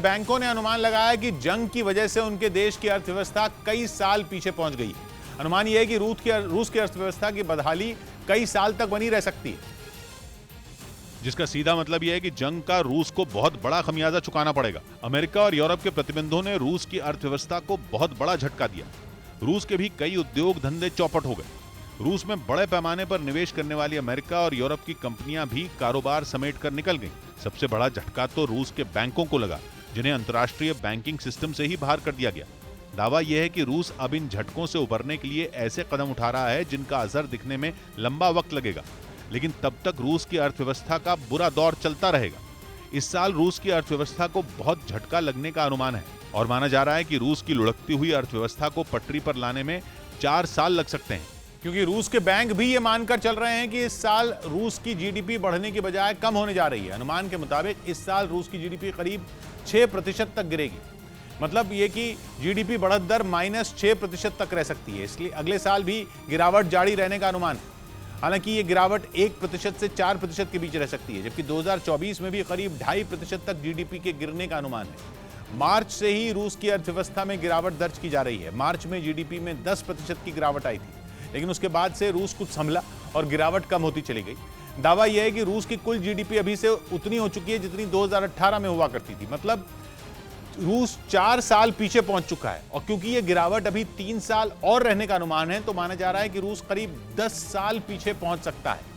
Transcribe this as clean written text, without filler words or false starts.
बैंकों ने अनुमान लगाया कि जंग की वजह से उनके देश की अर्थव्यवस्था कई साल पीछे पहुंच गई है। अनुमान यह है कि रूस की अर्थव्यवस्था की बदहाली कई साल तक बनी रह सकती है, जिसका सीधा मतलब यह है कि जंग का रूस को बहुत बड़ा खमियाजा चुकाना पड़ेगा। अमेरिका और यूरोप के प्रतिबंधों ने रूस की अर्थव्यवस्था को बहुत बड़ा झटका दिया। रूस के भी कई उद्योग धंधे चौपट हो गए। रूस में बड़े पैमाने पर निवेश करने वाली अमेरिका और यूरोप की कंपनियां भी कारोबार समेट कर निकल गईं। सबसे बड़ा झटका तो रूस के बैंकों को लगा, जिन्हें अंतर्राष्ट्रीय बैंकिंग सिस्टम से ही बाहर कर दिया गया। दावा यह है कि रूस अब इन झटकों से उबरने के लिए ऐसे कदम उठा रहा है जिनका असर दिखने में लंबा वक्त लगेगा, लेकिन तब तक रूस की अर्थव्यवस्था का बुरा दौर चलता रहेगा। इस साल रूस की अर्थव्यवस्था को बहुत झटका लगने का अनुमान है और माना जा रहा है कि रूस की लुढ़कती हुई अर्थव्यवस्था को पटरी पर लाने में 4 साल लग सकते हैं, क्योंकि रूस के बैंक भी ये मानकर चल रहे हैं कि इस साल रूस की जीडीपी बढ़ने की बजाय कम होने जा रही है। अनुमान के मुताबिक इस साल रूस की जीडीपी करीब 6% तक गिरेगी। मतलब ये कि जीडीपी बढ़त दर -6% तक रह सकती है, इसलिए अगले साल भी गिरावट जारी रहने का अनुमान है। हालांकि ये गिरावट 1% से 4% के बीच रह सकती है, जबकि 2024 में भी करीब 2.5% तक जीडीपी के गिरने का अनुमान है। मार्च से ही रूस की अर्थव्यवस्था में गिरावट दर्ज की जा रही है। मार्च में जीडीपी में 10% की गिरावट आई थी, लेकिन उसके बाद से रूस कुछ संभला और गिरावट कम होती चली गई। दावा यह है कि रूस की कुल जीडीपी अभी से उतनी हो चुकी है जितनी 2018 में हुआ करती थी। मतलब रूस 4 साल पीछे पहुंच चुका है, और क्योंकि यह गिरावट अभी 3 साल और रहने का अनुमान है, तो माना जा रहा है कि रूस करीब 10 साल पीछे पहुंच सकता है।